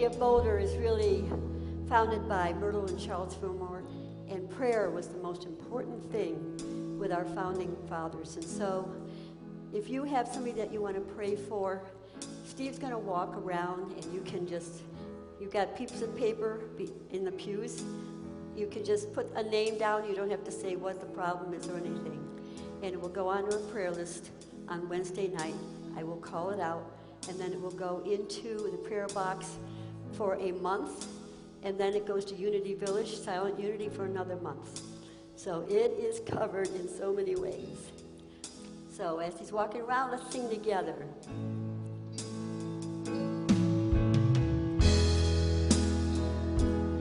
Unity of Boulder is really founded by Myrtle and Charles Fillmore, and prayer was the most important thing with our founding fathers. And so if you have somebody that you want to pray for, Steve's going to walk around, and you can just, you've got pieces of paper in the pews. You can just put a name down. You don't have to say what the problem is or anything. And it will go onto a prayer list on Wednesday night. I will call it out, and then it will go into the prayer box for a month, and then it goes to Unity Village, Silent Unity, for another month. So it is covered in so many ways. So as he's walking around, let's sing together.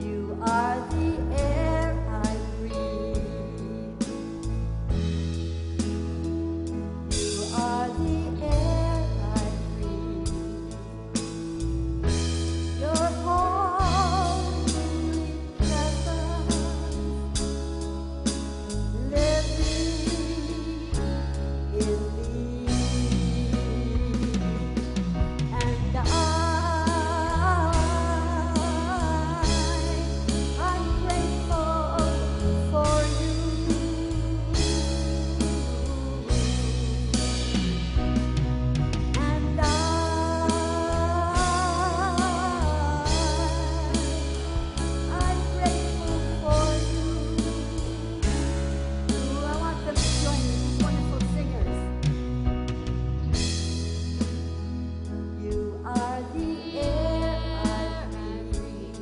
You are the air I breathe. You are the air I breathe. Your holy presence living in me. And I'm grateful for you. And I'm grateful for you. I want them to join me, these wonderful singers. You are the air I breathe.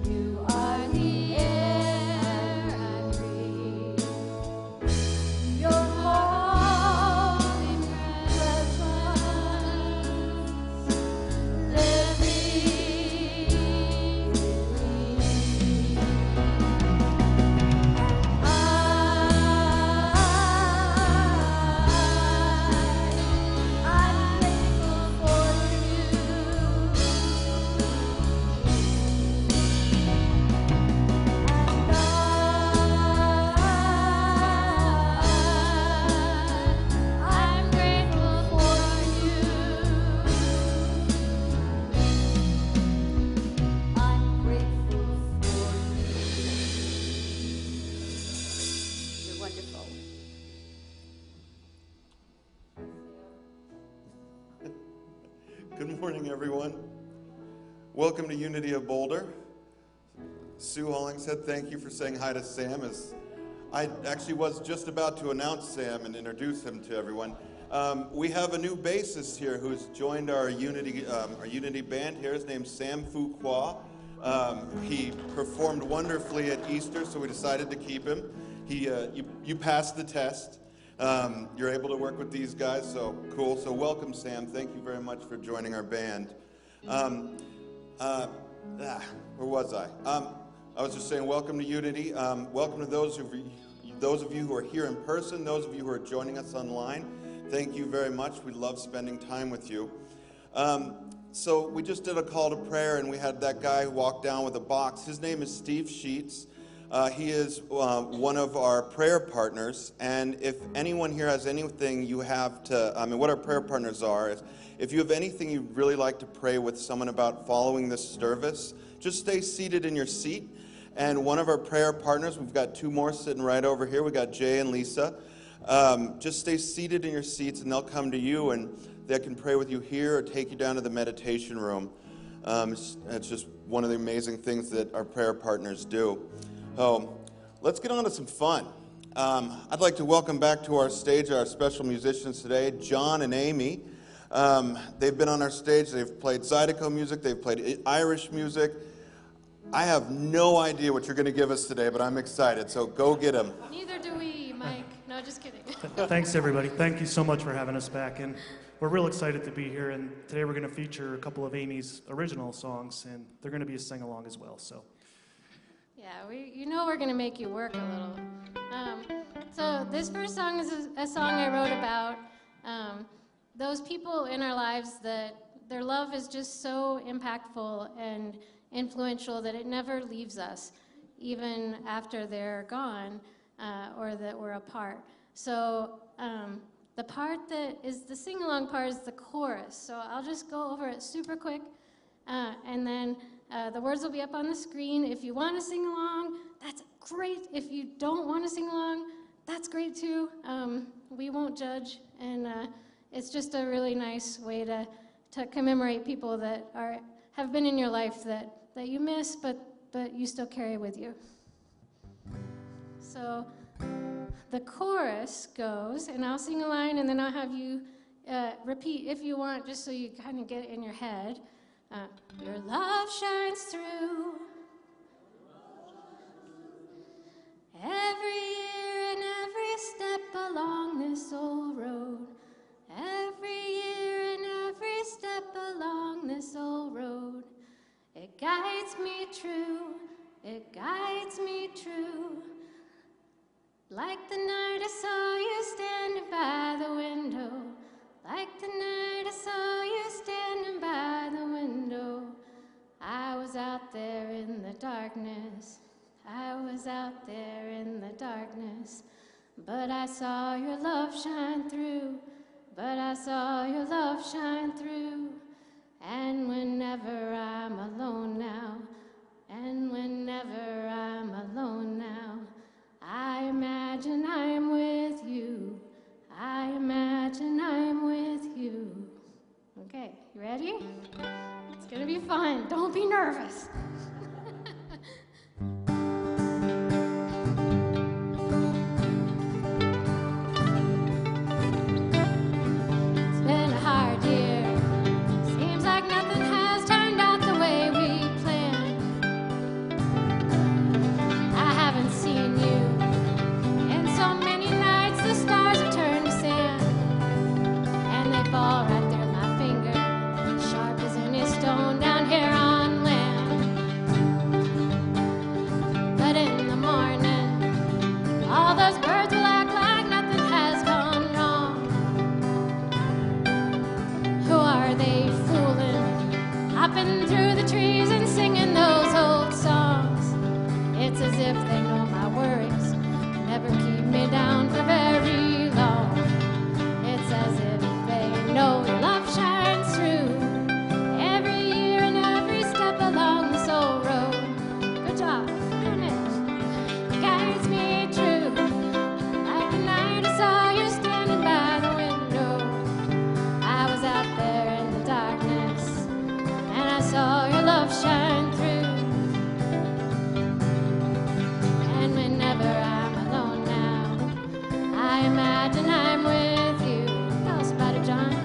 You are the air I breathe. Your holy presence living in me. I'm grateful for I'm grateful for you. I'm grateful for you. You're wonderful. Good morning, everyone. Welcome to Unity of Boulder. Sue Hollingshead, thank you for saying hi to Sam. As I actually was just about to announce Sam and introduce him to everyone. We have a new bassist here who's joined our Unity band here. His name's Sam Fuqua. He performed wonderfully at Easter, so we decided to keep him. You passed the test. You're able to work with these guys, so cool. So welcome, Sam. Thank you very much for joining our band. Where was I? I was just saying welcome to Unity. Welcome to those of you who are here in person, those of you who are joining us online. Thank you very much. We love spending time with you. So we just did a call to prayer, and we had that guy who walked down with a box. His name is Steve Sheets. He is one of our prayer partners, and if anyone here has anything you have to, what our prayer partners are, if you have anything you'd really like to pray with someone about following this service, just stay seated in your seat, and one of our prayer partners, we've got two more sitting right over here, we got Jay and Lisa, just stay seated in your seats, and they'll come to you, and they can pray with you here or take you down to the meditation room. It's just one of the amazing things that our prayer partners do. So let's get on to some fun. I'd like to welcome back to our stage our special musicians today, John and Amy. They've been on our stage. They've played Zydeco music. They've played Irish music. I have no idea what you're going to give us today, but I'm excited, so go get them. Neither do we, Mike. No, just kidding. Thanks, everybody. Thank you so much for having us back, and we're real excited to be here, and today we're going to feature a couple of Amy's original songs, and they're going to be a sing-along as well, so. Yeah, we're going to make you work a little. So this first song is a song I wrote about those people in our lives that their love is just so impactful and influential that it never leaves us, even after they're gone or that we're apart. So the part that is the sing-along part is the chorus. So I'll just go over it super quick, and then the words will be up on the screen. If you want to sing along, that's great. If you don't want to sing along, that's great too. We won't judge, and it's just a really nice way to commemorate people that have been in your life that you miss, but you still carry with you. So the chorus goes, and I'll sing a line, and then I'll have you repeat if you want, just so you kind of get it in your head. Your love shines through every year and every step along this old road. Every year and every step along this old road. It guides me true, it guides me true. Like the night I saw you standing by the window. Like the night I saw you standing by the window. I was out there in the darkness. I was out there in the darkness. But I saw your love shine through. But I saw your love shine through. And whenever I'm alone now, and whenever I'm alone now, I imagine I'm with you. I imagine I'm with you. Okay, you ready? It's gonna be fun. Don't be nervous. It's been a hard year. Seems like nothing has turned out the way we planned. I haven't seen you in so many nights. The stars have turned to sand, and they fall right through my finger, sharp as any stone down here on land. But in the morning, all those birds will act like nothing has gone wrong. Who are they fooling, hopping through the trees and singing those old songs? It's as if they know my worries never keep me down for very long. It's as if they know your love shines through every year and every step along this old road. Good job. Finish. Guides me true. Like the night I saw you standing by the window. I was out there in the darkness, and I saw your love shine through. And whenever I'm alone now, I imagine I'm with you. Tell us about it, John.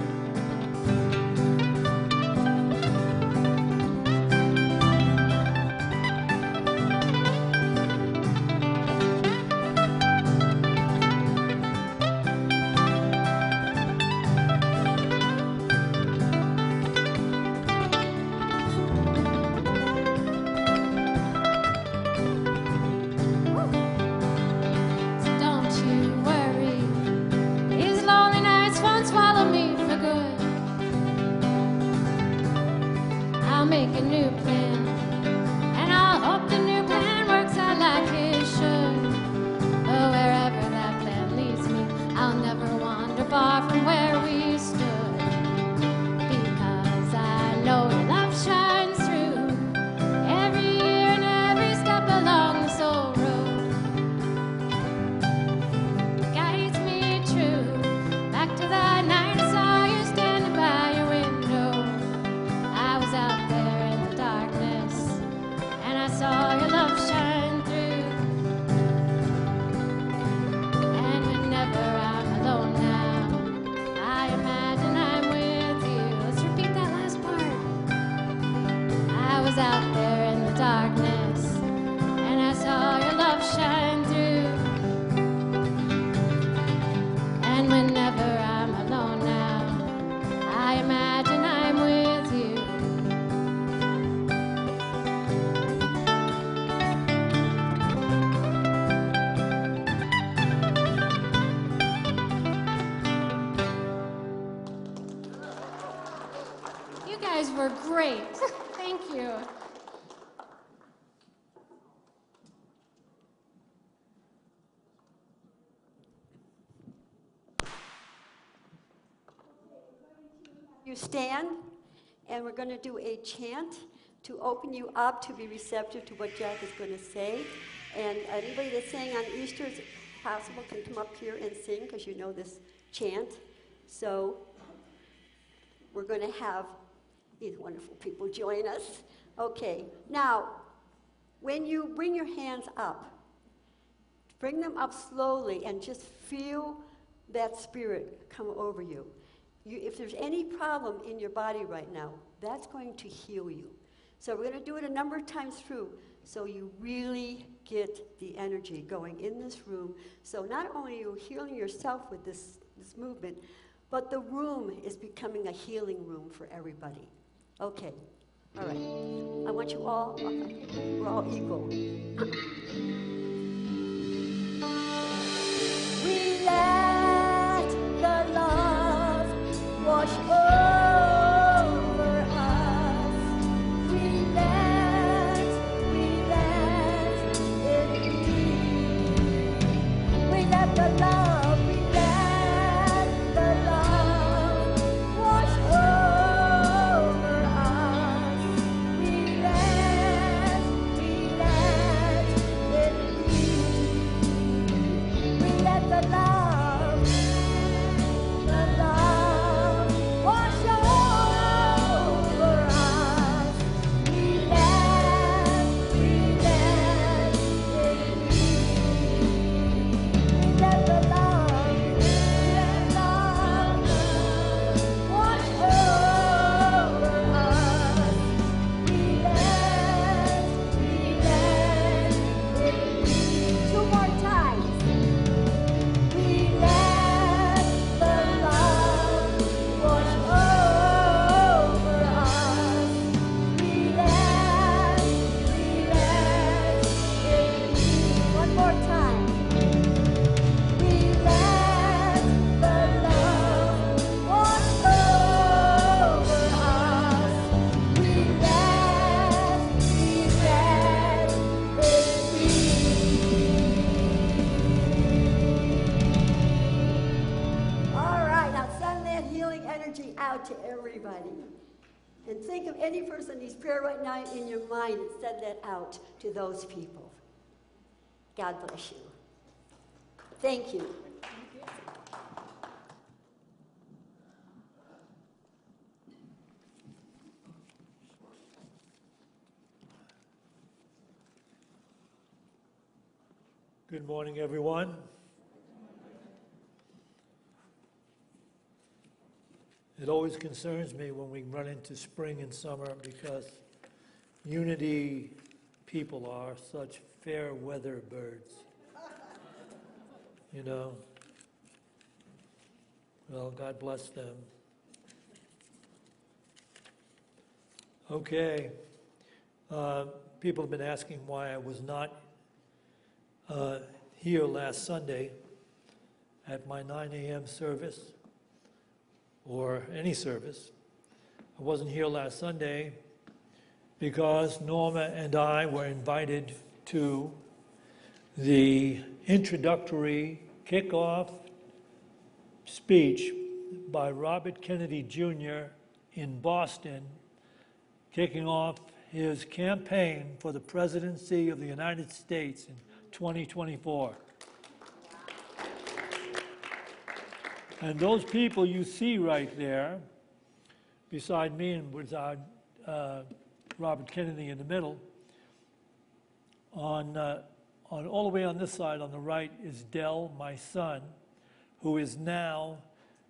So don't you worry, these lonely nights won't swallow me for good. I'll make a new plan, and I'll hope the new plan works out like it should. But wherever that plan leads me, I'll never wander far from where we stood. Because I know your love shines through every year and every step along this old road. Guides me true back to that night I saw you standing by your window. I was out there in the darkness, and I saw your love shine through. And whenever I'm alone now, I imagine I'm with you. Let's repeat that last part. I was out there in the darkness, and I saw your love shine through. And whenever I'm alone now, I imagine I'm with you. You guys were great. Thank you. you stand, and we're going to do a chant to open you up to be receptive to what Jack is going to say. And anybody that's saying on Easter, it's possible, can come up here and sing because you know this chant. So we're going to have these wonderful people join us. Okay, now, when you bring your hands up, bring them up slowly and just feel that spirit come over you. If there's any problem in your body right now, that's going to heal you. So we're going to do it a number of times through so you really get the energy going in this room. So not only are you healing yourself with this movement, but the room is becoming a healing room for everybody. Okay, all right. I want you all, we're all equal. We let the love wash over us. We let it be. We let the love wash over us. We let it be. We let the love wash over us. We let it be. We let the love wash over us. We let it be. Two more times. We let the love wash over us. We let it be. One more time. We let the love wash over us. We let it be. All right, now send that healing energy out to everybody. And think of any person needs prayer right now in your mind and send that out to those people. God bless you. Thank you. Good morning, everyone. It always concerns me when we run into spring and summer because Unity people are such fair weather birds. You know? Well, God bless them. Okay. People have been asking why I was not here last Sunday at my 9 a.m. service or any service. I wasn't here last Sunday because Norma and I were invited to the introductory kickoff speech by Robert Kennedy Jr. in Boston, kicking off his campaign for the presidency of the United States in 2024. And those people you see right there, beside me and with Robert Kennedy in the middle, on all the way on this side on the right is Dell, my son, who is now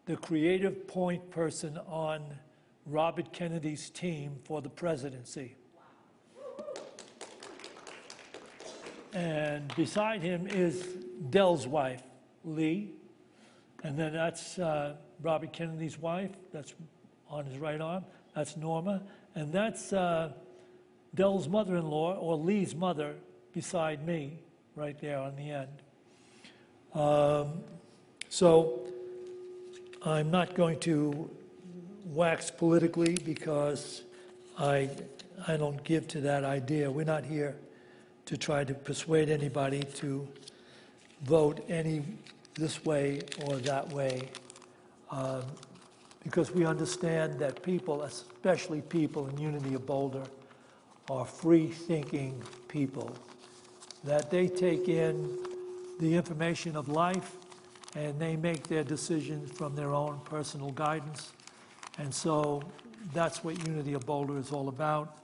the creative point person on Robert Kennedy's team for the presidency. And beside him is Dell's wife, Lee. And then that's Robert Kennedy's wife, that's on his right arm. That's Norma. And that's Dell's mother-in-law, or Lee's mother, beside me, right there on the end. So I'm not going to wax politically because I don't give to that idea. We're not here to try to persuade anybody to vote any this way or that way, because we understand that people, especially people in Unity of Boulder, are free-thinking people, that they take in the information of life and they make their decisions from their own personal guidance. And so that's what Unity of Boulder is all about.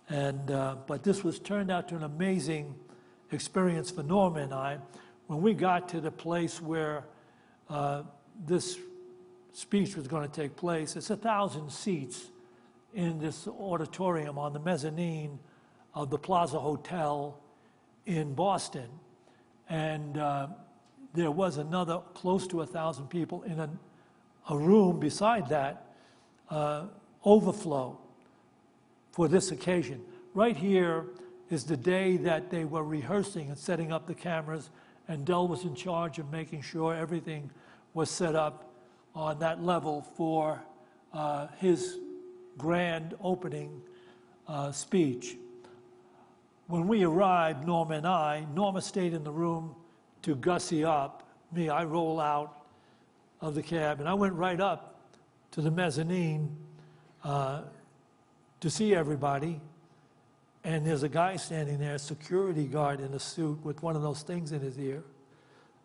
And but this was turned out to an amazing experience for Norma and I. When we got to the place where this speech was going to take place, it's 1,000 seats in this auditorium on the mezzanine of the Plaza Hotel in Boston. And there was another close to 1,000 people in a room beside that, overflow for this occasion. Right here is the day that they were rehearsing and setting up the cameras, and Del was in charge of making sure everything was set up on that level for his grand opening speech. When we arrived, Norma and I, Norma stayed in the room to gussy up. Me, I roll out of the cab, and I went right up to the mezzanine to see everybody. And there's a guy standing there, a security guard in a suit with one of those things in his ear.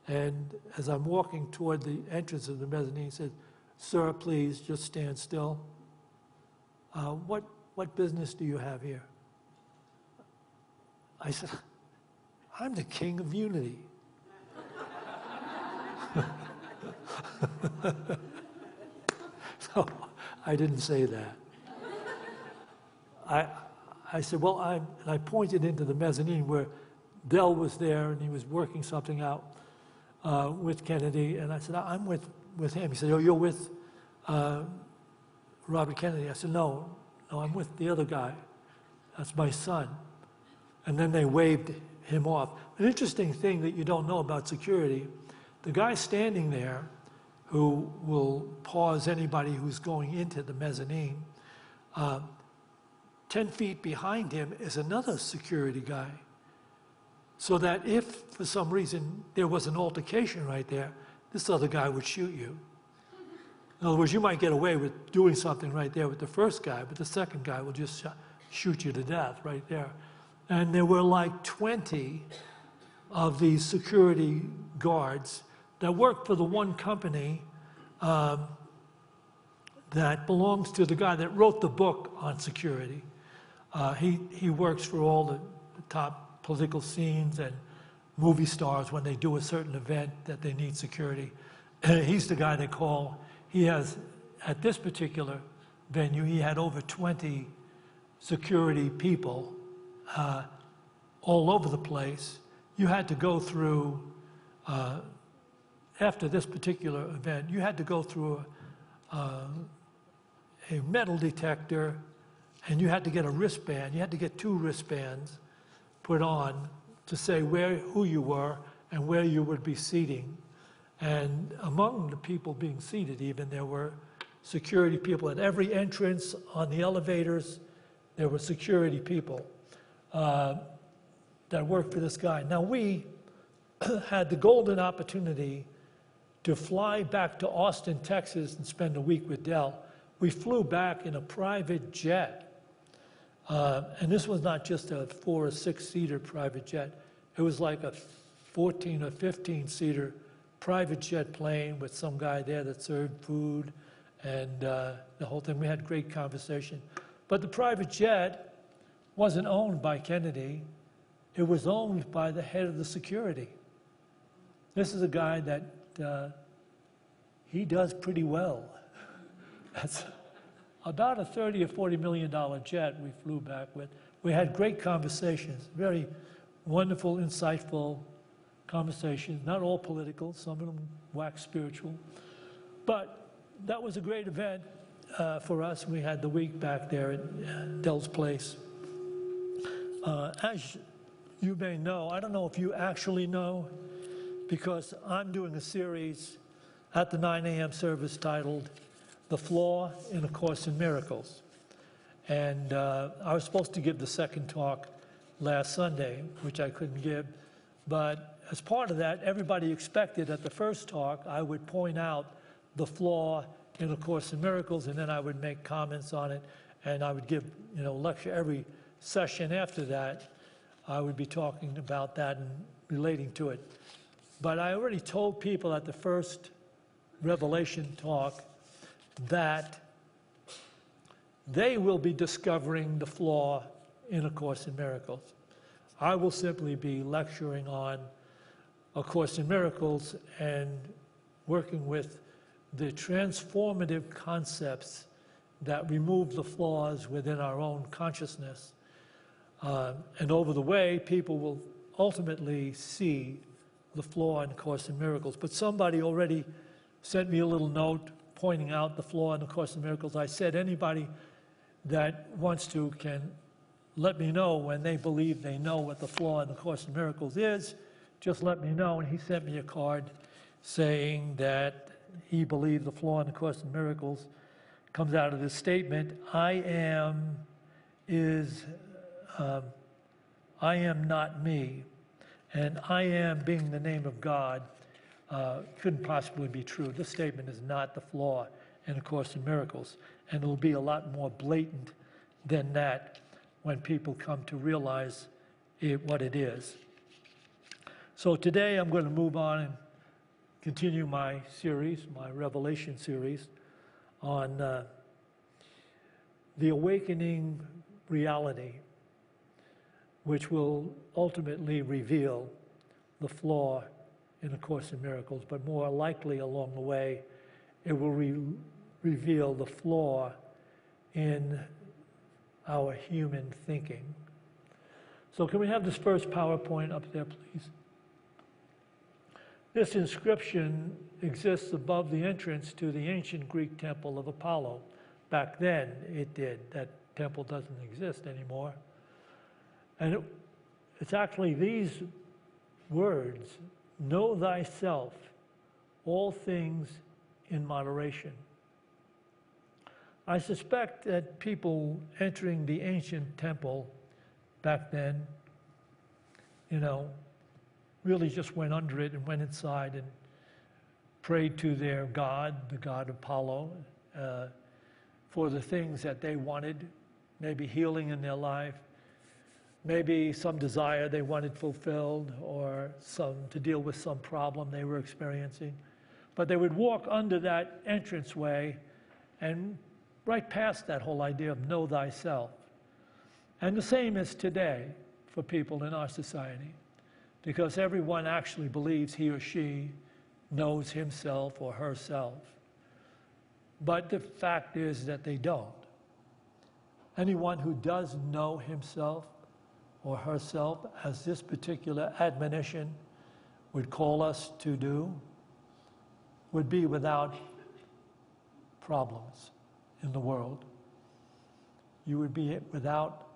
And as I'm walking toward the entrance of the mezzanine, he said, "Sir, please just stand still. What business do you have here?" I said, "I'm the king of Unity." So I didn't say that. I said, well, and I pointed into the mezzanine where Del was there and he was working something out with Kennedy. And I said, I'm with him. He said, oh, you're with Robert Kennedy. I said, no, I'm with the other guy. That's my son. And then they waved him off. An interesting thing that you don't know about security, the guy standing there who will pause anybody who's going into the mezzanine, 10 feet behind him is another security guy. So that if, for some reason, there was an altercation right there, this other guy would shoot you. In other words, you might get away with doing something right there with the first guy, but the second guy will just shoot you to death right there. And there were like 20 of these security guards that worked for the one company that belongs to the guy that wrote the book on security. He works for all the top political scenes and movie stars when they do a certain event that they need security. He's the guy they call. He has, at this particular venue, he had over 20 security people all over the place. You had to go through, after this particular event, you had to go through a metal detector, and you had to get a wristband. You had to get 2 wristbands put on to say who you were and where you would be seating. And among the people being seated even, there were security people at every entrance on the elevators. There were security people that worked for this guy. Now we had the golden opportunity to fly back to Austin, Texas and spend a week with Del. We flew back in a private jet. And this was not just a 4 or 6-seater private jet. It was like a 14 or 15-seater private jet plane with some guy there that served food and the whole thing. We had great conversation. But the private jet wasn't owned by Kennedy. It was owned by the head of the security. This is a guy that he does pretty well. That's about a $30 or $40 million jet we flew back with. We had great conversations, very wonderful, insightful conversations, not all political, some of them wax spiritual. But that was a great event for us. We had the week back there at Del's place. As you may know, I don't know if you actually know, because I'm doing a series at the 9 a.m. service titled The Flaw in A Course in Miracles. And I was supposed to give the second talk last Sunday, which I couldn't give. But as part of that, everybody expected at the first talk I would point out the flaw in A Course in Miracles, and then I would make comments on it, and I would give, lecture every session after that. I would be talking about that and relating to it. But I already told people at the first Revelation talk that they will be discovering the flaw in A Course in Miracles. I will simply be lecturing on A Course in Miracles and working with the transformative concepts that remove the flaws within our own consciousness. And over the way, people will ultimately see the flaw in A Course in Miracles. But somebody already sent me a little note pointing out the flaw in A Course in Miracles. I said anybody that wants to can let me know when they believe they know what the flaw in A Course in Miracles is. Just let me know. And he sent me a card saying that he believed the flaw in A Course in Miracles comes out of this statement, I am not me. And I am being the name of God couldn't possibly be true. This statement is not the flaw in A Course in Miracles. And it'll be a lot more blatant than that when people come to realize what it is. So today I'm going to move on and continue my series, my Revelation series, on the awakening reality, which will ultimately reveal the flaw in A Course in Miracles, but more likely along the way, it will reveal the flaw in our human thinking. So can we have this first PowerPoint up there, please? This inscription exists above the entrance to the ancient Greek temple of Apollo. Back then, it did. That temple doesn't exist anymore. And it's actually these words, know thyself, all things in moderation. I suspect that people entering the ancient temple back then, really just went under it and went inside and prayed to their god, the god Apollo, for the things that they wanted, maybe healing in their life, maybe some desire they wanted fulfilled, or to deal with some problem they were experiencing. But they would walk under that entranceway and right past that whole idea of know thyself. And the same is today for people in our society, because everyone actually believes he or she knows himself or herself. But the fact is that they don't. Anyone who does know himself or herself, as this particular admonition would call us to do, would be without problems in the world. You would be without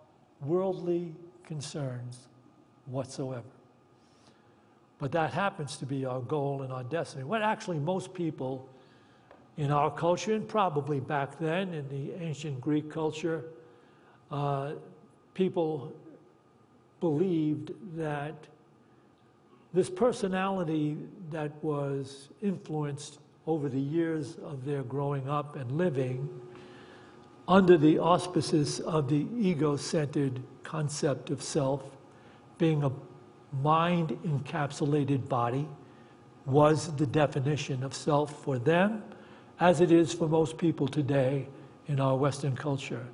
worldly concerns whatsoever. But that happens to be our goal and our destiny. What actually most people in our culture, and probably back then in the ancient Greek culture, people believed that this personality that was influenced over the years of their growing up and living under the auspices of the ego-centered concept of self, being a mind-encapsulated body, was the definition of self for them, as it is for most people today in our Western culture.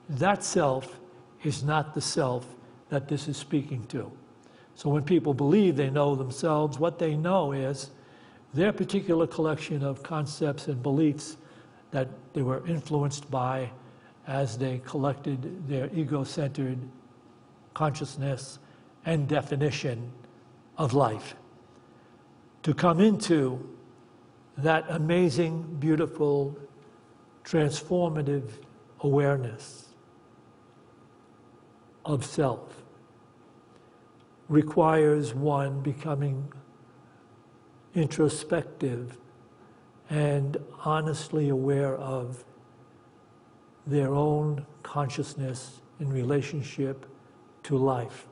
That self is not the self that this is speaking to. So when people believe they know themselves, what they know is their particular collection of concepts and beliefs that they were influenced by as they collected their ego-centered consciousness and definition of life. To come into that amazing, beautiful, transformative awareness of self requires one becoming introspective and honestly aware of their own consciousness in relationship to life.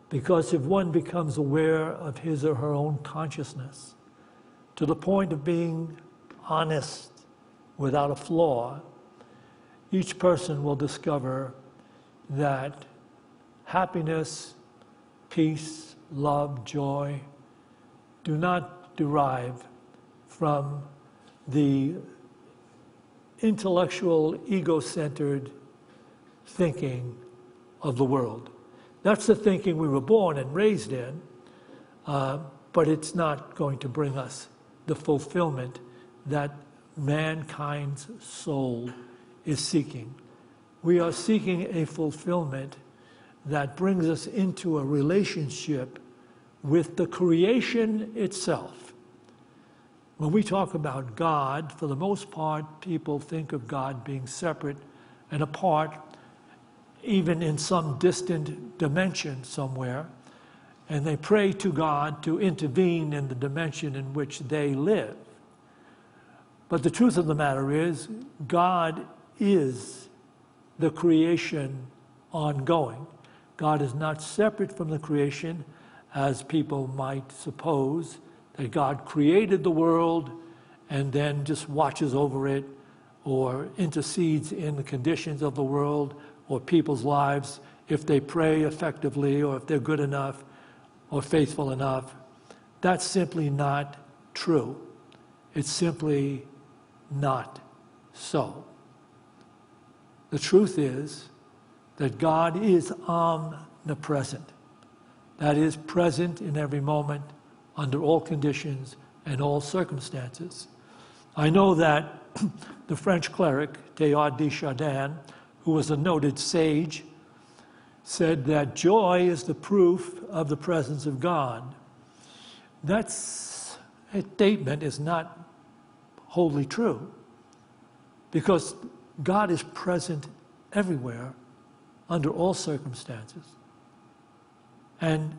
Because if one becomes aware of his or her own consciousness to the point of being honest without a flaw, each person will discover that happiness, peace, love, joy do not derive from the intellectual, ego-centered thinking of the world. That's the thinking we were born and raised in, but it's not going to bring us the fulfillment that mankind's soul is seeking. We are seeking a fulfillment that brings us into a relationship with the creation itself. When we talk about God, for the most part, people think of God being separate and apart, even in some distant dimension somewhere, and they pray to God to intervene in the dimension in which they live. But the truth of the matter is, God is the creation ongoing. God is not separate from the creation, as people might suppose, that God created the world and then just watches over it or intercedes in the conditions of the world or people's lives if they pray effectively or if they're good enough or faithful enough. That's simply not true. It's simply not so. The truth is that God is omnipresent. That is, present in every moment, under all conditions and all circumstances. I know that the French cleric, Teilhard de Chardin, who was a noted sage, said that joy is the proof of the presence of God. That statement is not wholly true, because God is present everywhere, under all circumstances. And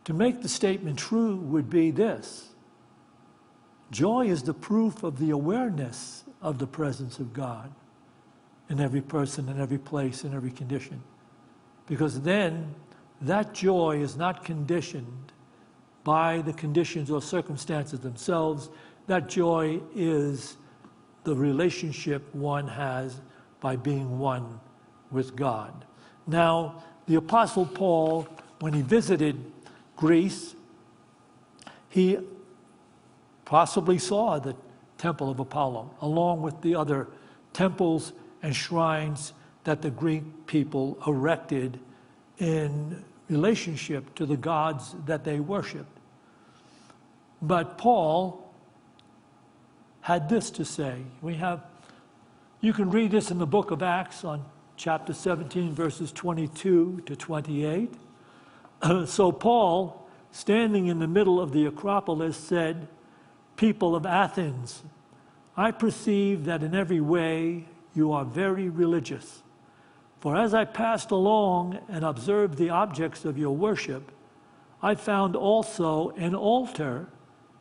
to make the statement true would be this: joy is the proof of the awareness of the presence of God in every person, in every place, in every condition. Because then that joy is not conditioned by the conditions or circumstances themselves. That joy is the relationship one has by being one with God. Now, the Apostle Paul, when he visited Greece, he possibly saw the Temple of Apollo, along with the other temples and shrines that the Greek people erected in relationship to the gods that they worshiped. But Paul had this to say. You can read this in the book of Acts on chapter 17, verses 22 to 28. So Paul, standing in the middle of the Acropolis, said, "People of Athens, I perceive that in every way you are very religious. For as I passed along and observed the objects of your worship, I found also an altar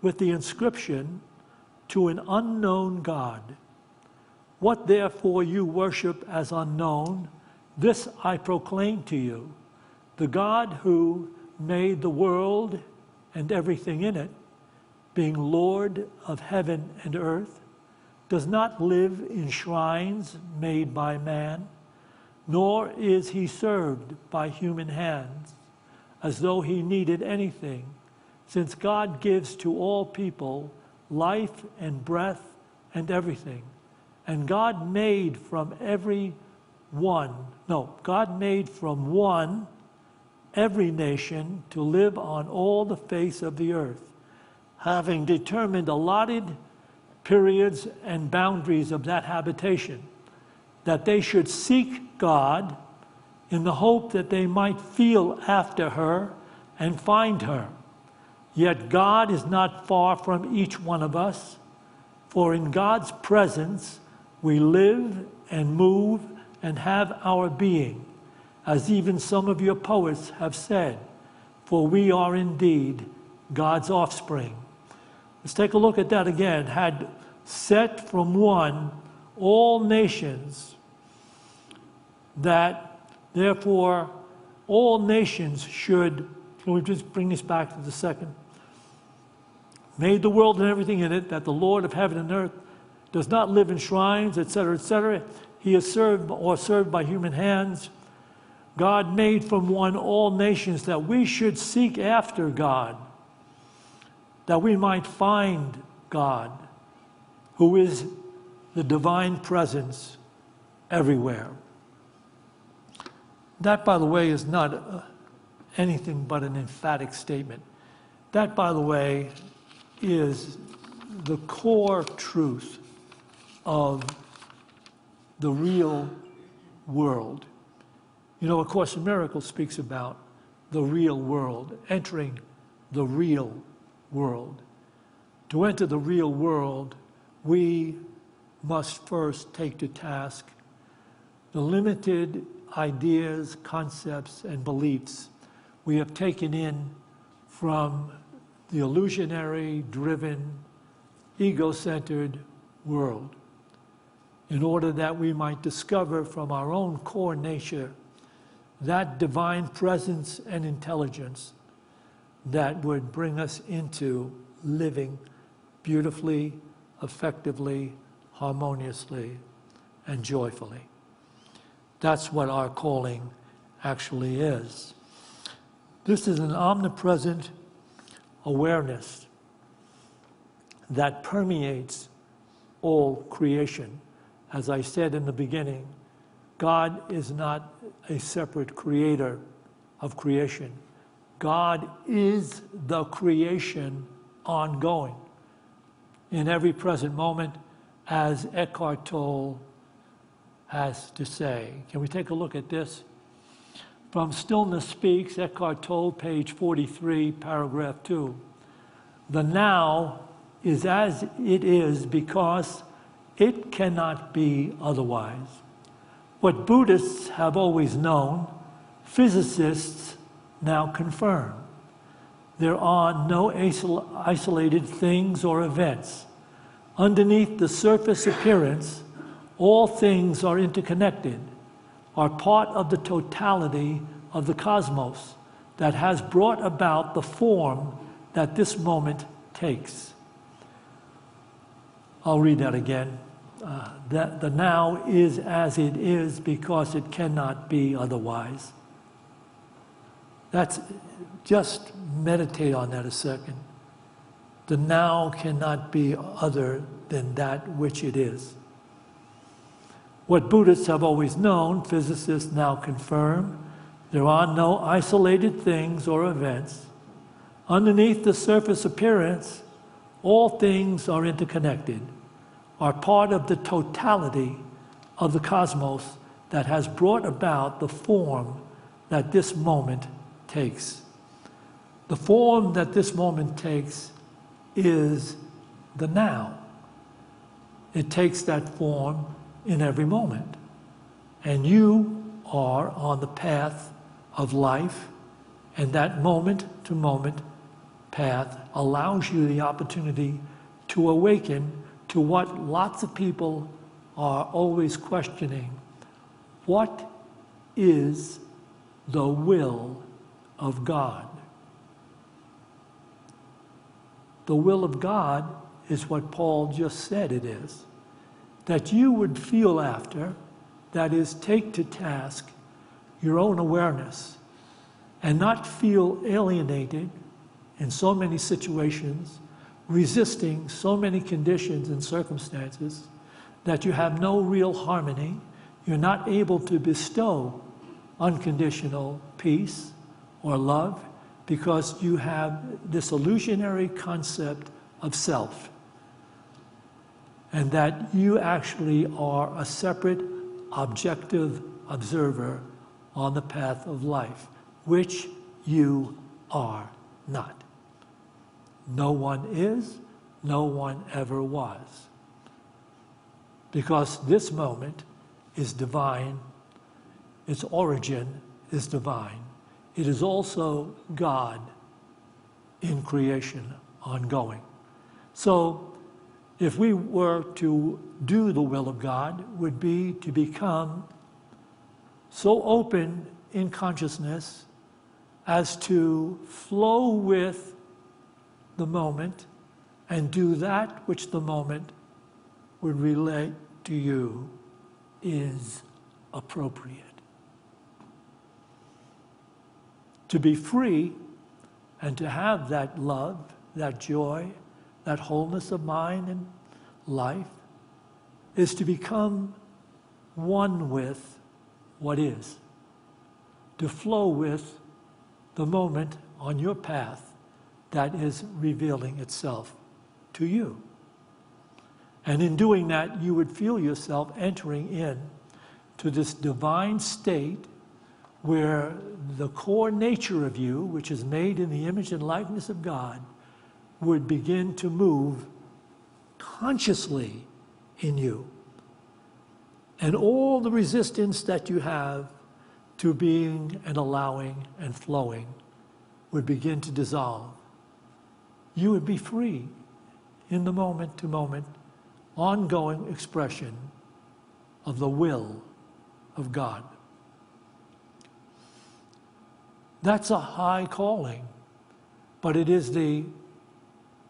with the inscription, 'To an unknown God.' What therefore you worship as unknown, this I proclaim to you. The God who made the world and everything in it, being Lord of heaven and earth, does not live in shrines made by man, nor is he served by human hands, as though he needed anything, since God gives to all people life and breath and everything. And God made from one every nation to live on all the face of the earth, having determined allotted periods and boundaries of that habitation, that they should seek God in the hope that they might feel after her and find her. Yet God is not far from each one of us, for in God's presence we live and move and have our being, as even some of your poets have said, for we are indeed God's offspring." Let's take a look at that again. Had set from one all nations, that therefore all nations should, can we just bring this back to the second? Made the world and everything in it, that the Lord of heaven and earth does not live in shrines, etc., etc. He is served by human hands. God made from one all nations, that we should seek after God, that we might find God, who is the divine presence everywhere. That, by the way, is not anything but an emphatic statement. That, by the way, is the core truth of the real world. You know, A Course in Miracles speaks about the real world, entering the real world. To enter the real world, we must first take to task the limited ideas, concepts, and beliefs we have taken in from the illusionary, driven, ego-centered world, in order that we might discover from our own core nature that divine presence and intelligence that would bring us into living beautifully, effectively, harmoniously, and joyfully. That's what our calling actually is. This is an omnipresent awareness that permeates all creation. As I said in the beginning, God is not a separate creator of creation. God is the creation ongoing in every present moment, as Eckhart Tolle has to say. Can we take a look at this? From Stillness Speaks, Eckhart Tolle, page 43, paragraph 2. The now is as it is because it cannot be otherwise. What Buddhists have always known, physicists now confirm. There are no isolated things or events. Underneath the surface appearance, all things are interconnected, are part of the totality of the cosmos that has brought about the form that this moment takes. I'll read that again. That the now is as it is because it cannot be otherwise. Just meditate on that a second. The now cannot be other than that which it is. What Buddhists have always known, physicists now confirm, there are no isolated things or events. Underneath the surface appearance, all things are interconnected, are part of the totality of the cosmos that has brought about the form that this moment takes. The form that this moment takes is the now. It takes that form in every moment. And you are on the path of life, and that moment-to-moment path allows you the opportunity to awaken to what lots of people are always questioning. What is the will of God? The will of God is what Paul just said it is. That you would feel after, that is, take to task your own awareness and not feel alienated in so many situations, resisting so many conditions and circumstances, that you have no real harmony, you're not able to bestow unconditional peace or love because you have this illusionary concept of self, and that you actually are a separate, objective observer on the path of life, which you are not. No one is, no one ever was. Because this moment is divine, its origin is divine. It is also God in creation, ongoing. So, if we were to do the will of God, would be to become so open in consciousness as to flow with the moment and do that which the moment would relate to you is appropriate. To be free and to have that love, that joy, that wholeness of mind and life is to become one with what is, to flow with the moment on your path that is revealing itself to you. And in doing that, you would feel yourself entering in to this divine state where the core nature of you, which is made in the image and likeness of God, would begin to move consciously in you. And all the resistance that you have to being and allowing and flowing would begin to dissolve. You would be free in the moment to moment, ongoing expression of the will of God. That's a high calling, but it is the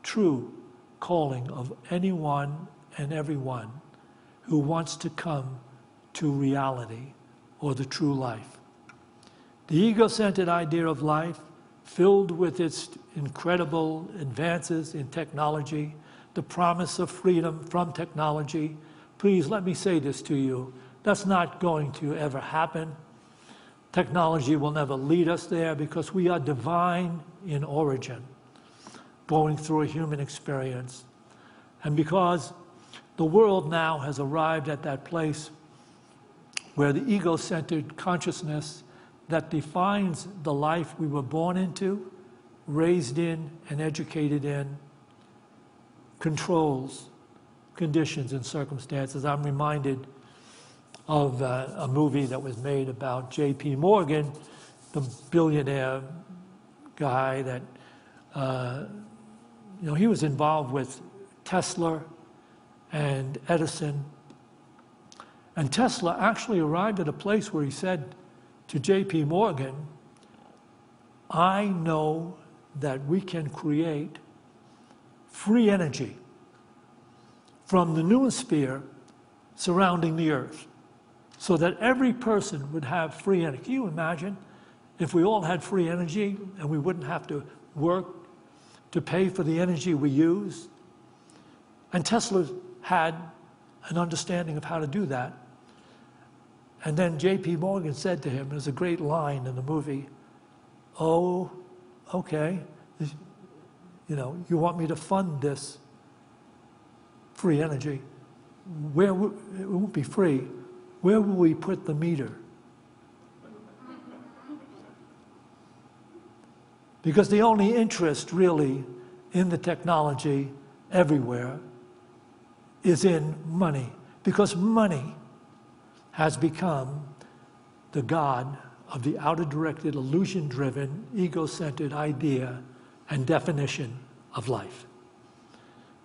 true calling of anyone and everyone who wants to come to reality or the true life. The ego-centered idea of life, filled with its incredible advances in technology, the promise of freedom from technology, please let me say this to you, that's not going to ever happen. Technology will never lead us there because we are divine in origin, going through a human experience. And because the world now has arrived at that place where the ego-centered consciousness that defines the life we were born into, raised in, and educated in, controls conditions and circumstances. I'm reminded of a movie that was made about J.P. Morgan, the billionaire guy that, he was involved with Tesla and Edison. And Tesla actually arrived at a place where he said to J.P. Morgan, I know that we can create free energy from the noosphere surrounding the Earth, so that every person would have free energy. Can you imagine if we all had free energy and we wouldn't have to work to pay for the energy we use? And Tesla had an understanding of how to do that. And then J.P. Morgan said to him, there's a great line in the movie, oh, okay, you want me to fund this free energy? It won't be free. Where will we put the meter? Because the only interest really in the technology everywhere is in money. Because money has become the god of the outer-directed, illusion-driven, ego-centered idea and definition of life.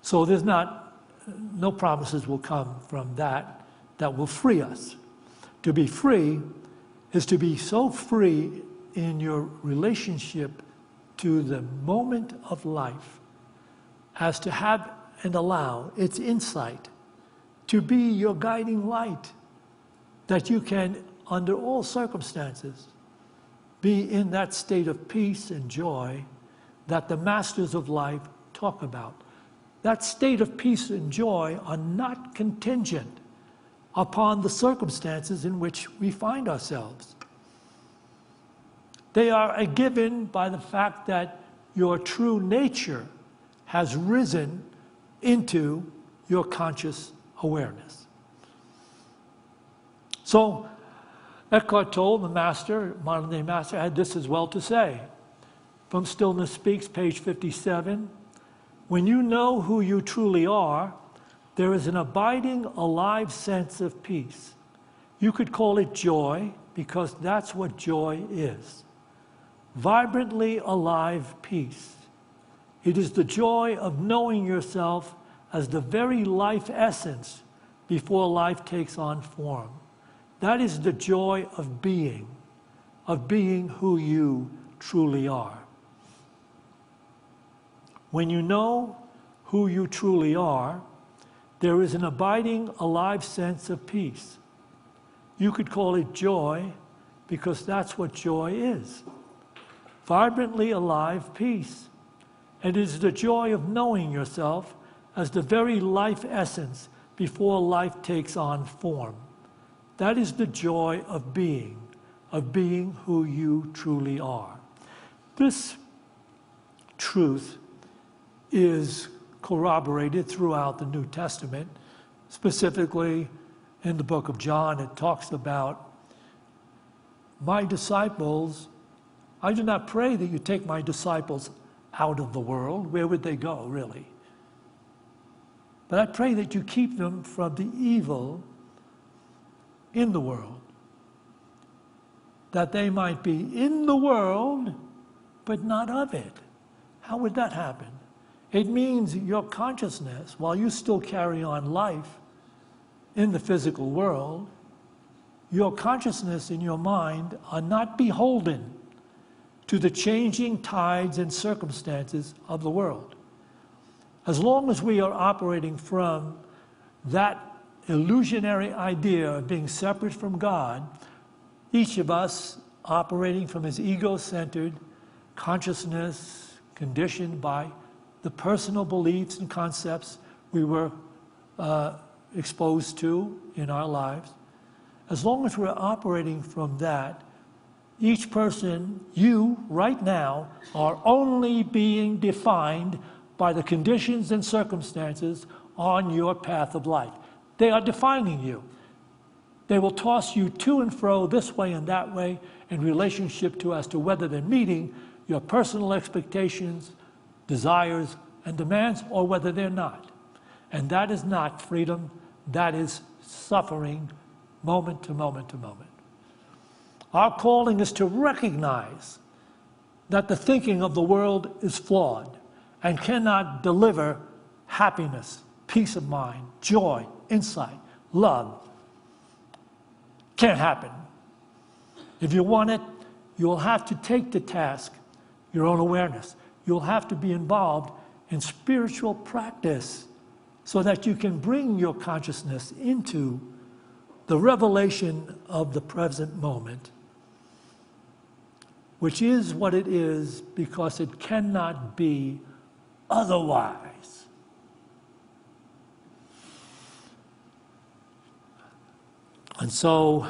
So there's no promises will come from that will free us. To be free is to be so free in your relationship to the moment of life as to have and allow its insight to be your guiding light, that you can, under all circumstances, be in that state of peace and joy that the masters of life talk about. That state of peace and joy are not contingent upon the circumstances in which we find ourselves. They are a given by the fact that your true nature has risen into your conscious awareness. So Eckhart Tolle, the master, modern-day master, had this as well to say. From Stillness Speaks, page 57, when you know who you truly are, there is an abiding, alive sense of peace. You could call it joy, because that's what joy is. Vibrantly alive peace. It is the joy of knowing yourself as the very life essence before life takes on form. That is the joy of being who you truly are. When you know who you truly are, there is an abiding, alive sense of peace. You could call it joy, because that's what joy is. Vibrantly alive peace. And it is the joy of knowing yourself as the very life essence before life takes on form. That is the joy of being who you truly are. This truth is corroborated throughout the New Testament. Specifically, in the book of John, it talks about, my disciples, I do not pray that you take my disciples out of the world. Where would they go, really? But I pray that you keep them from the evil in the world, that they might be in the world, but not of it. How would that happen? It means your consciousness, while you still carry on life in the physical world, your consciousness and your mind are not beholden to the changing tides and circumstances of the world. As long as we are operating from that illusionary idea of being separate from God, each of us operating from his ego-centered consciousness, conditioned by the personal beliefs and concepts we were exposed to in our lives, as long as we're operating from that, each person, you right now, are only being defined by the conditions and circumstances on your path of life. They are defining you. They will toss you to and fro this way and that way in relationship to as to whether they're meeting your personal expectations, desires, and demands, or whether they're not. And that is not freedom, that is suffering moment to moment to moment. Our calling is to recognize that the thinking of the world is flawed and cannot deliver happiness, peace of mind, joy, insight, love. Can't happen. If you want it, you'll have to take to task your own awareness. You'll have to be involved in spiritual practice so that you can bring your consciousness into the revelation of the present moment, which is what it is because it cannot be otherwise. And so,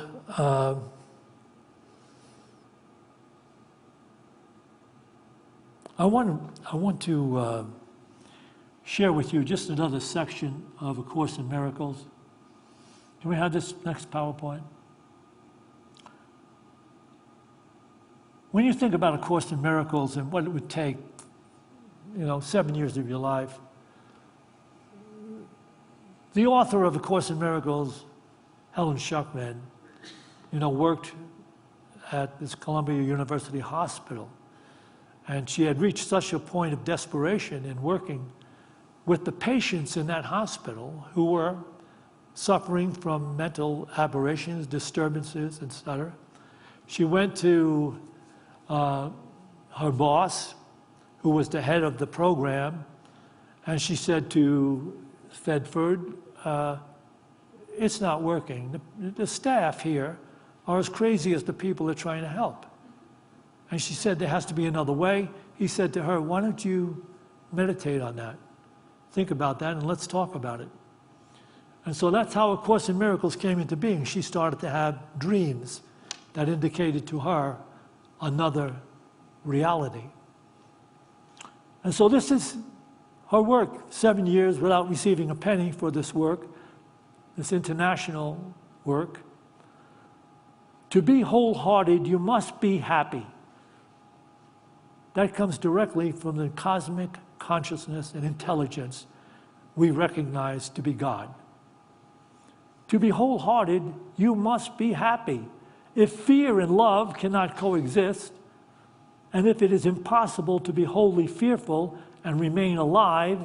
I want to share with you just another section of A Course in Miracles. Can we have this next PowerPoint? When you think about A Course in Miracles and what it would take, 7 years of your life, the author of A Course in Miracles, Helen Schuckman, worked at this Columbia University hospital. And she had reached such a point of desperation in working with the patients in that hospital who were suffering from mental aberrations, disturbances, etc. She went to her boss, who was the head of the program, and she said to Thedford, it's not working. The staff here are as crazy as the people they're trying to help. And she said, there has to be another way. He said to her, why don't you meditate on that? Think about that and let's talk about it. And so that's how A Course in Miracles came into being. She started to have dreams that indicated to her another reality. And so this is her work, 7 years without receiving a penny for this work, this international work. To be wholehearted, you must be happy. That comes directly from the cosmic consciousness and intelligence we recognize to be God. To be wholehearted, you must be happy. If fear and love cannot coexist, and if it is impossible to be wholly fearful and remain alive,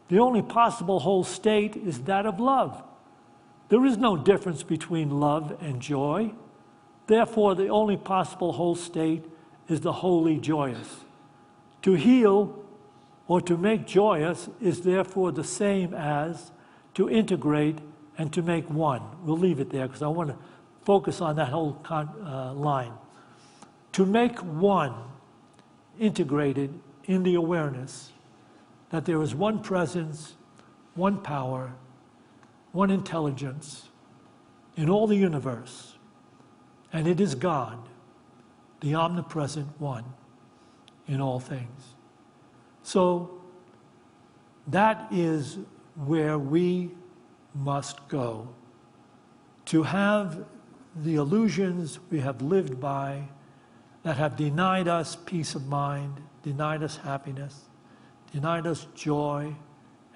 the only possible whole state is that of love. There is no difference between love and joy. Therefore, the only possible whole state is the wholly joyous. To heal or to make joyous is therefore the same as to integrate and to make one. We'll leave it there because I want to focus on that whole line. To make one integrated in the awareness that there is one presence, one power, one intelligence in all the universe, and it is God, the omnipresent one in all things. So that is where we must go to have the illusions we have lived by that have denied us peace of mind, denied us happiness, denied us joy,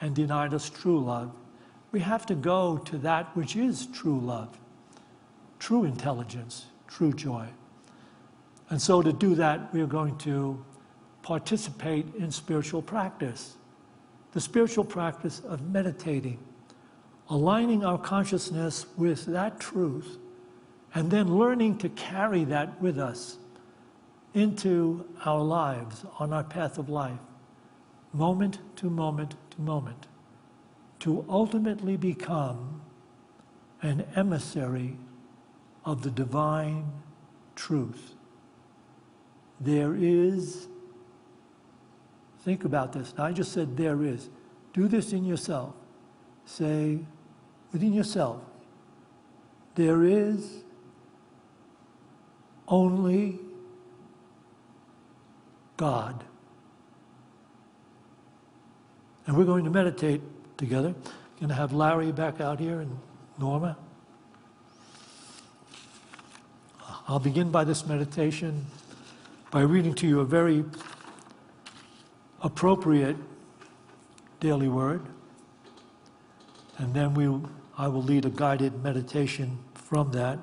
and denied us true love. We have to go to that which is true love, true intelligence, true joy. And so to do that, we are going to participate in spiritual practice. The spiritual practice of meditating, aligning our consciousness with that truth, and then learning to carry that with us into our lives, on our path of life, moment to moment to moment, to ultimately become an emissary of the divine truth. There is, think about this. Now, I just said there is. Do this in yourself. Say within yourself, there is only God. And we're going to meditate together. Going to have Larry back out here and Norma. I'll begin by this meditation by reading to you a very appropriate daily word, and then I will lead a guided meditation from that.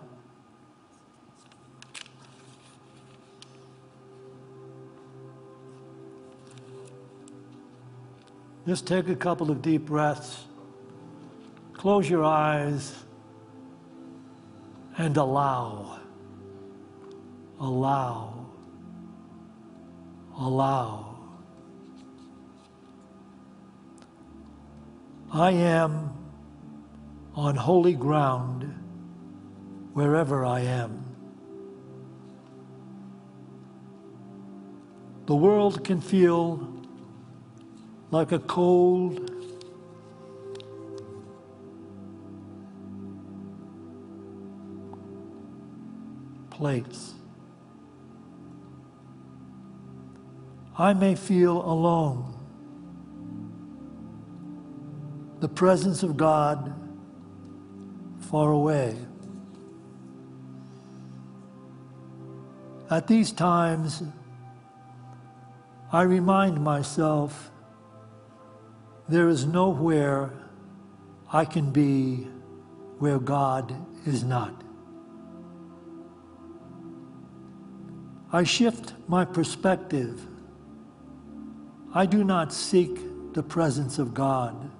Just take a couple of deep breaths, close your eyes, and allow. Allow. Allow. I am on holy ground wherever I am. The world can feel like a cold, place. I may feel alone. The presence of God far away. At these times, I remind myself there is nowhere I can be where God is not. I shift my perspective. I do not seek the presence of God.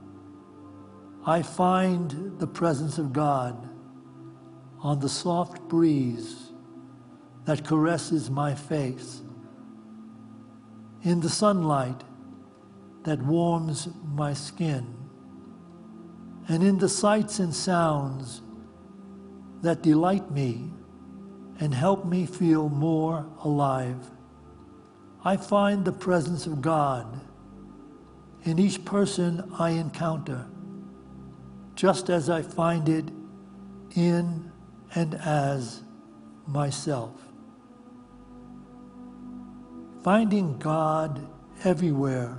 I find the presence of God on the soft breeze that caresses my face, in the sunlight that warms my skin, and in the sights and sounds that delight me and help me feel more alive. I find the presence of God in each person I encounter, just as I find it in and as myself. Finding God everywhere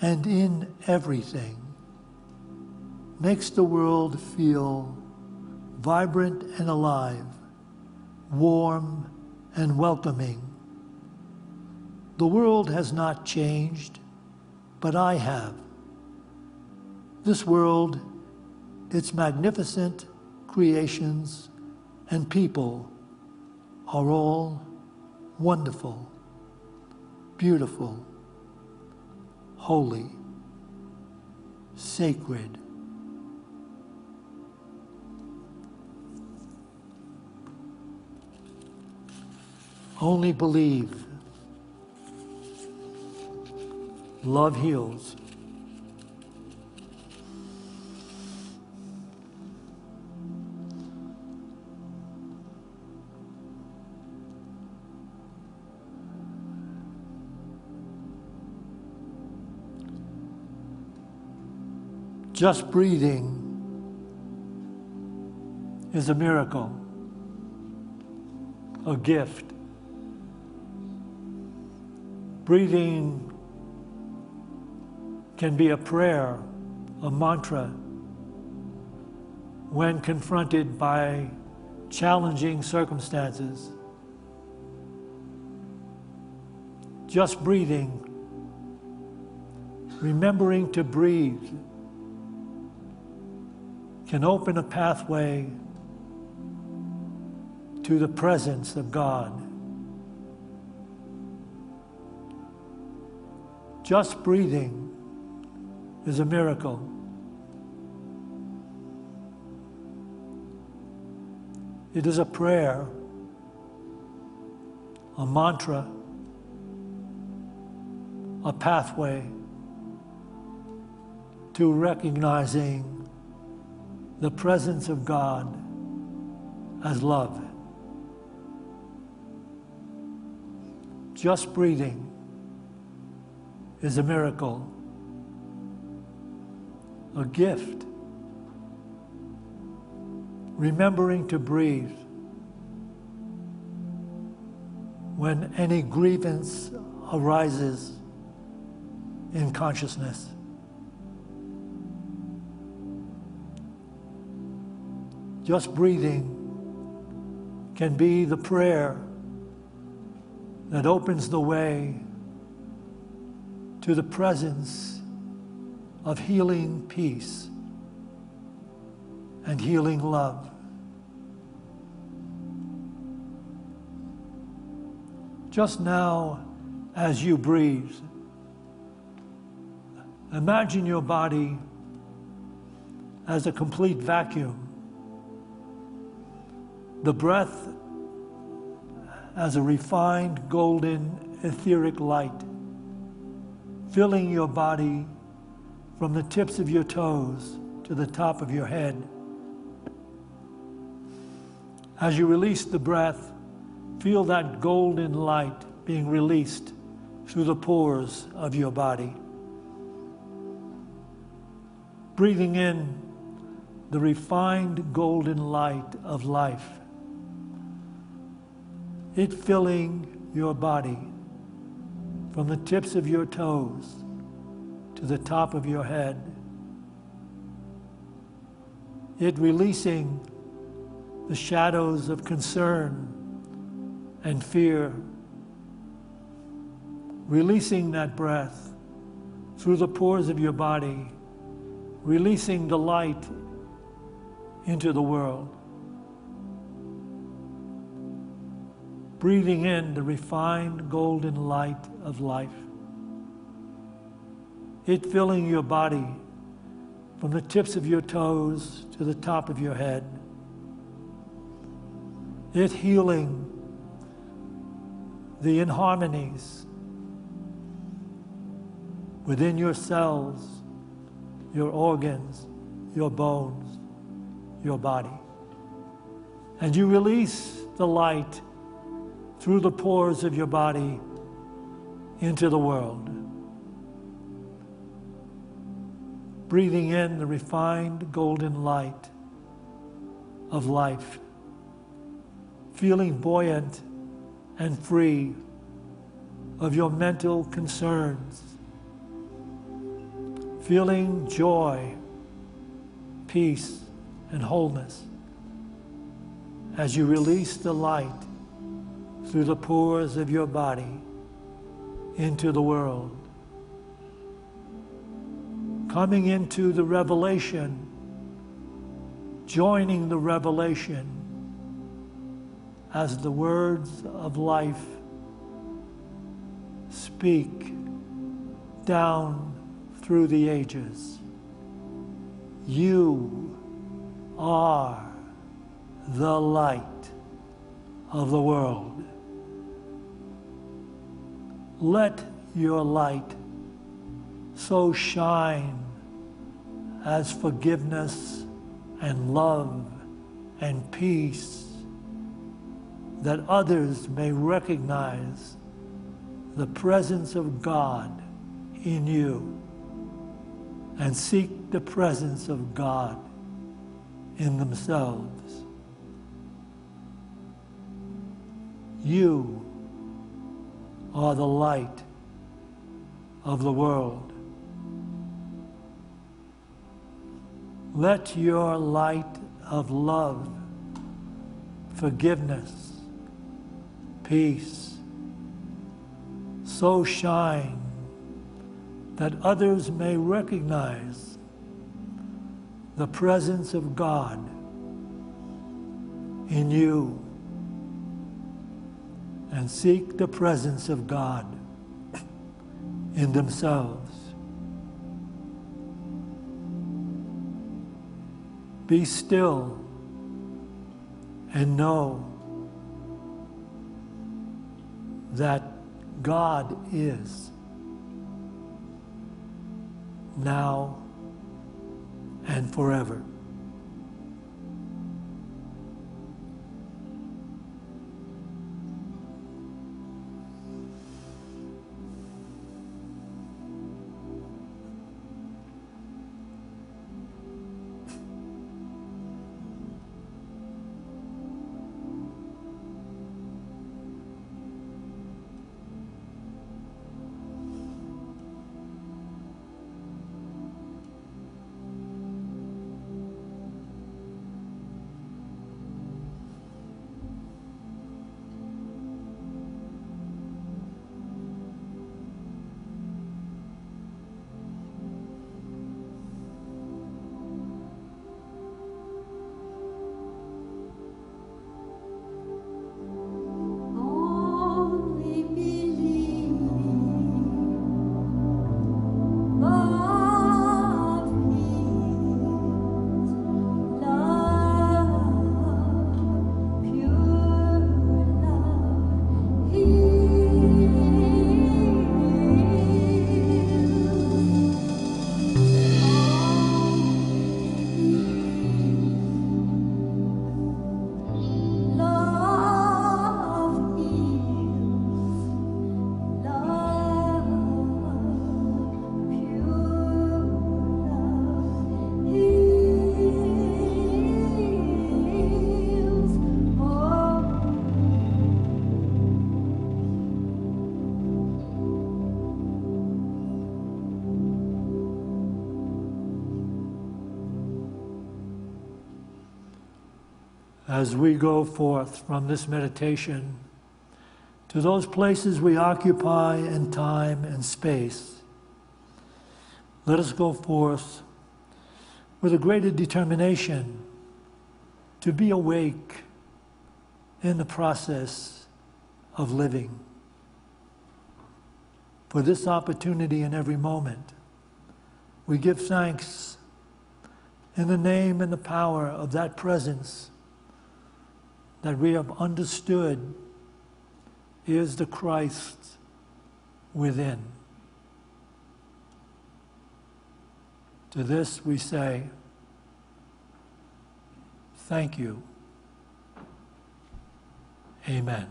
and in everything makes the world feel vibrant and alive, warm and welcoming. The world has not changed, but I have. This world, its magnificent creations and people are all wonderful, beautiful, holy, sacred. Only believe. Love heals. Just breathing is a miracle, a gift. Breathing can be a prayer, a mantra, when confronted by challenging circumstances. Just breathing, remembering to breathe, can open a pathway to the presence of God. Just breathing is a miracle. It is a prayer, a mantra, a pathway to recognizing the presence of God as love. Just breathing is a miracle, a gift. Remembering to breathe when any grievance arises in consciousness. Just breathing can be the prayer that opens the way to the presence of healing peace and healing love. Just now, as you breathe, imagine your body as a complete vacuum. The breath as a refined golden etheric light, filling your body from the tips of your toes to the top of your head. As you release the breath, feel that golden light being released through the pores of your body. Breathing in the refined golden light of life, it filling your body from the tips of your toes to the top of your head. It releasing the shadows of concern and fear, releasing that breath through the pores of your body, releasing the light into the world. Breathing in the refined golden light of life. It filling your body from the tips of your toes to the top of your head. It healing the inharmonies within your cells, your organs, your bones, your body. And you release the light through the pores of your body into the world. Breathing in the refined golden light of life, feeling buoyant and free of your mental concerns, feeling joy, peace, and wholeness as you release the light through the pores of your body into the world. Coming into the revelation, joining the revelation as the words of life speak down through the ages. You are the light of the world. Let your light so shine as forgiveness and love and peace that others may recognize the presence of God in you and seek the presence of God in themselves. You are the light of the world. Let your light of love, forgiveness, peace, so shine that others may recognize the presence of God in you and seek the presence of God in themselves. Be still and know that God is now and forever. Only believe. Love heals. Love, pure love heals. Love heals. Love, pure love heals. As we go forth from this meditation to those places we occupy in time and space, let us go forth with a greater determination to be awake in the process of living. For this opportunity in every moment, we give thanks in the name and the power of that presence that we have understood is the Christ within. To this we say, thank you. Amen.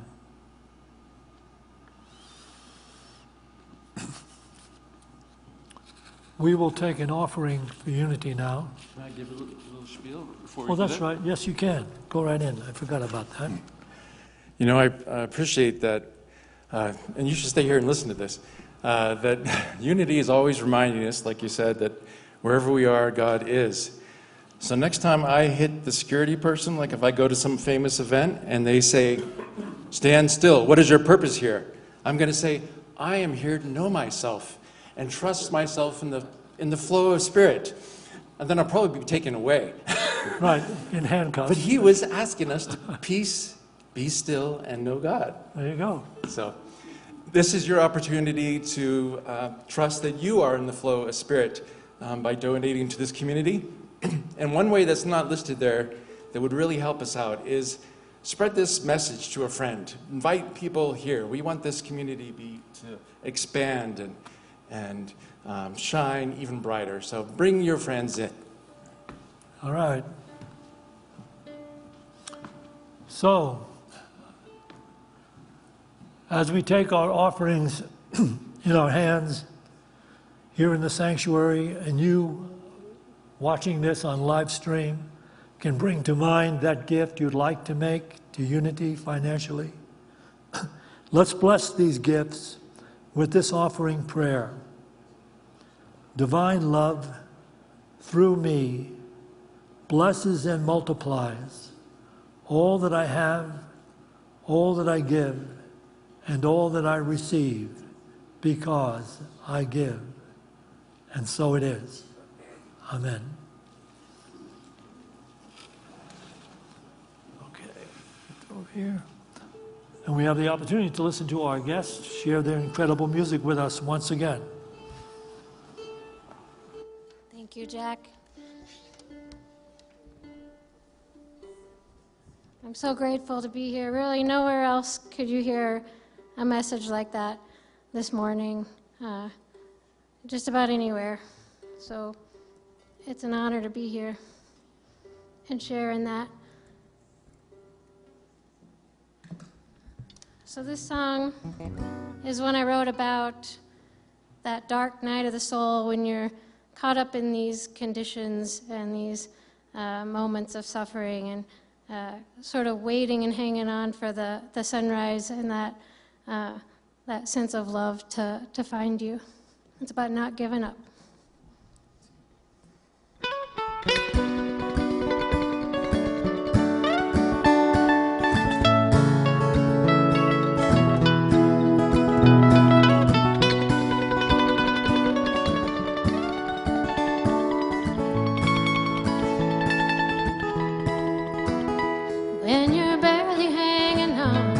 We will take an offering for unity now. Can I give a little spiel before we Oh, do that's that? right. Yes, you can. Go right in. I forgot about that. You know, I appreciate that, and you should stay here and listen to this, that unity is always reminding us, like you said, that wherever we are, God is. So next time I hit the security person, like if I go to some famous event and they say, stand still, what is your purpose here? I'm going to say, I am here to know myself and trust myself in the flow of spirit. And then I'll probably be taken away. Right, in handcuffs. But he was asking us to peace, be still, and know God. There you go. So this is your opportunity to trust that you are in the flow of spirit by donating to this community. And one way that's not listed there that would really help us out is spread this message to a friend. Invite people here. We want this community to expand and shine even brighter. So bring your friends in. All right. So, as we take our offerings in our hands, here in the sanctuary and you watching this on live stream can bring to mind that gift you'd like to make to Unity financially, let's bless these gifts with this offering prayer. Divine love, through me, blesses and multiplies all that I have, all that I give, and all that I receive, because I give. And so it is. Amen. Okay, over here. And we have the opportunity to listen to our guests share their incredible music with us once again. Thank you, Jack. I'm so grateful to be here. Really, nowhere else could you hear a message like that this morning, just about anywhere. So it's an honor to be here and share in that. So this song is one I wrote about that dark night of the soul when you're caught up in these conditions and these moments of suffering and sort of waiting and hanging on for the sunrise and that sense of love to find you. It's about not giving up. When you're barely hanging on,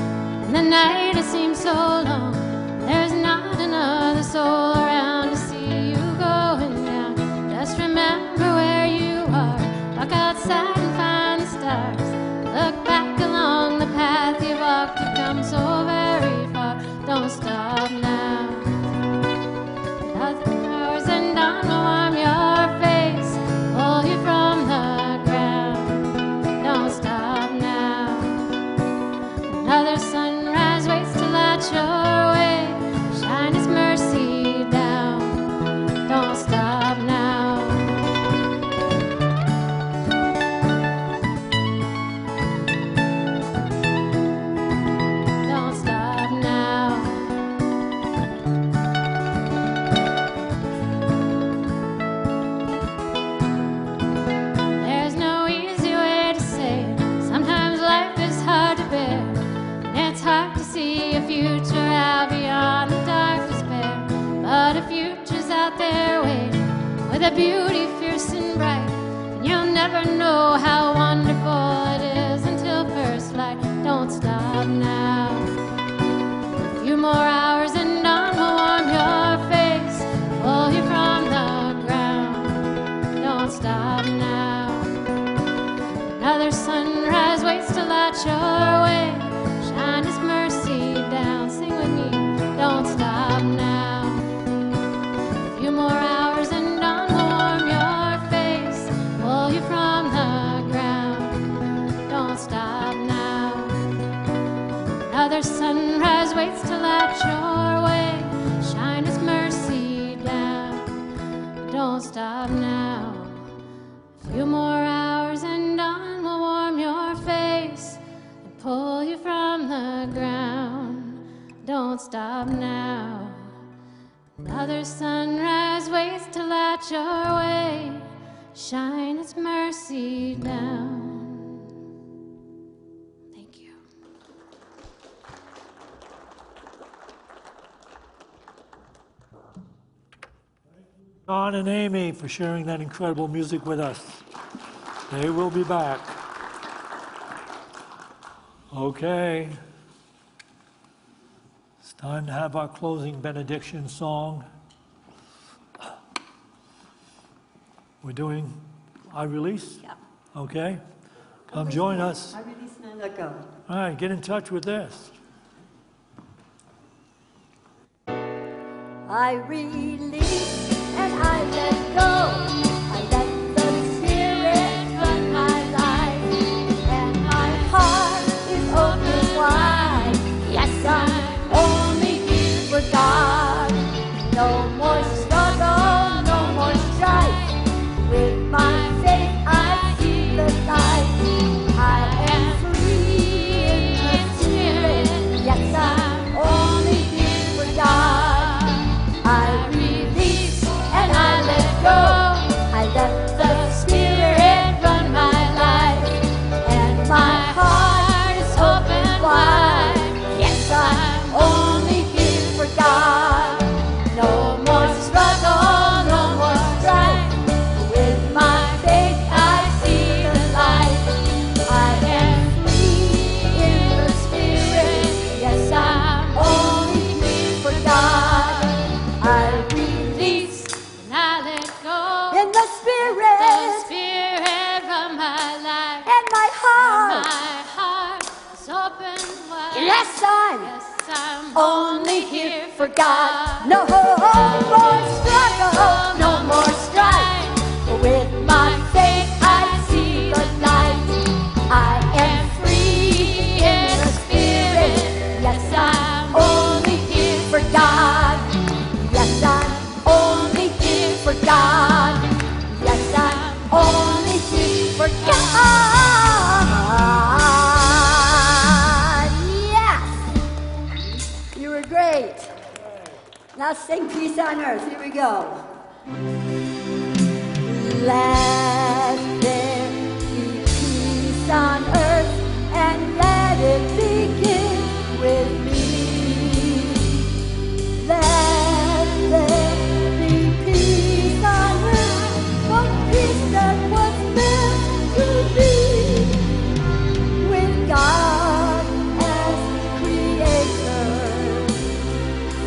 and the night it seems so long, there's not another soul around to see you going down. Just remember where you are, walk outside and find the stars. Look back along the path you walked, you've come so very far. Don't stop now. Nothing hours and dawn will warm your face, pull you from the ground. Don't stop now. Another sunrise waits to light your way, shine His mercy down. Don't stop now. Don't stop now. There's no easy way to say it. Sometimes life is hard to bear. It's hard to see a future out beyond the dark despair. But a future's out there waiting, with a beauty fierce and bright. And you'll never know how wonderful it is until first light. Don't stop now. A few more hours and dawn will warm your face, pull you from the ground. Don't stop now. Another sunrise waits to light your way, shine His mercy down. Sing with me. Don't stop now. A few more hours and dawn will warm your face, pull you from the ground. Don't stop now. Another sunrise waits to light your way, shine His mercy down. Don't stop now. A few more hours and dawn will warm your face and pull you from the ground. Don't stop now. Another sunrise waits to light your way, shine its mercy down. Thank you. Don and Amy for sharing that incredible music with us. They will be back. Okay. It's time to have our closing benediction song. We're doing I Release? Yeah. Okay. Come join us. I release and I let go. All right, get in touch with this. I release and I let go. I let the Spirit run my life, and my heart is open wide. Yes, I'm only here for God. No more struggle. spirit of my life. And my heart. My heart is open wide. Yes, I'm only here for God. No more struggle, no more strife. With my faith I see the light. I am free in the spirit. Yes, I'm only here for God. Yes, I'm only here for God. Yes, I'm only here for God. Yes! You were great. Now sing Peace on Earth. Here we go. Let there be peace on earth, and let it begin with me. Let there be peace on earth, the peace that was meant to be, with God as creator,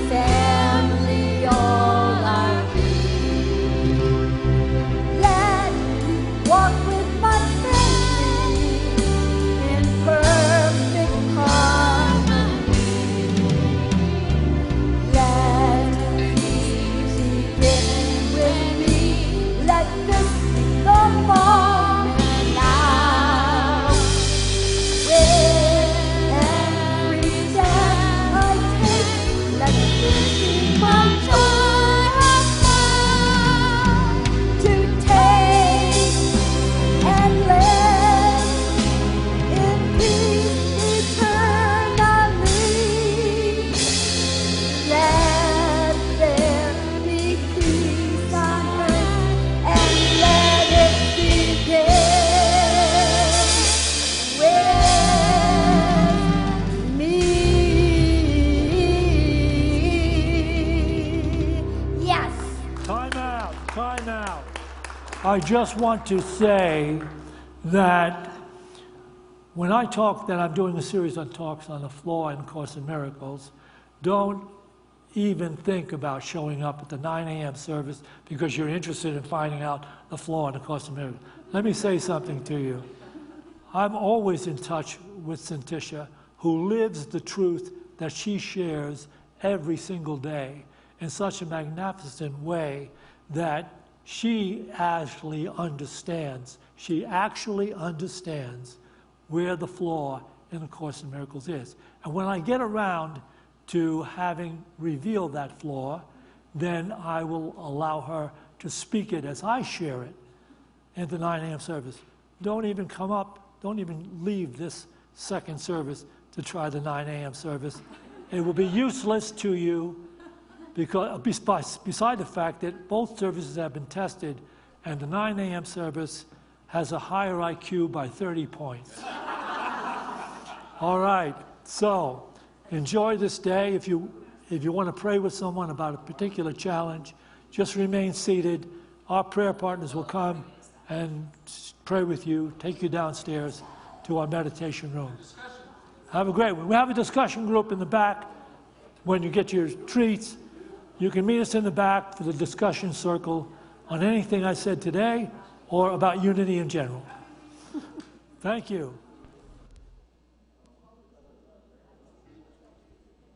family all our let me walk with my family in perfect harmony. Let peace begin with me. Let this be the moment now. With every step I take, let this be my joy of mine. To take and live in peace eternally. Let there be peace on earth, and let it begin with me. Yes. Time out, time out. I just want to say that when I talk that I'm doing a series of talks on the flaw in Course in Miracles, don't even think about showing up at the 9 a.m. service because you're interested in finding out the flaw in the Course in Miracles. Let me say something to you. I'm always in touch with Santisha, who lives the truth that she shares every single day in such a magnificent way that she actually understands. She actually understands where the flaw in the Course in Miracles is. And when I get around to having revealed that flaw, then I will allow her to speak it as I share it at the 9 a.m. service. Don't even come up, don't even leave this second service to try the 9 a.m. service. It will be useless to you because beside the fact that both services have been tested and the 9 a.m. service has a higher IQ by 30 points. All right, so enjoy this day. If you want to pray with someone about a particular challenge, just remain seated. Our prayer partners will come and pray with you, take you downstairs to our meditation rooms. Have a great one. We have a discussion group in the back. When you get your treats, you can meet us in the back for the discussion circle on anything I said today or about Unity in general. Thank you.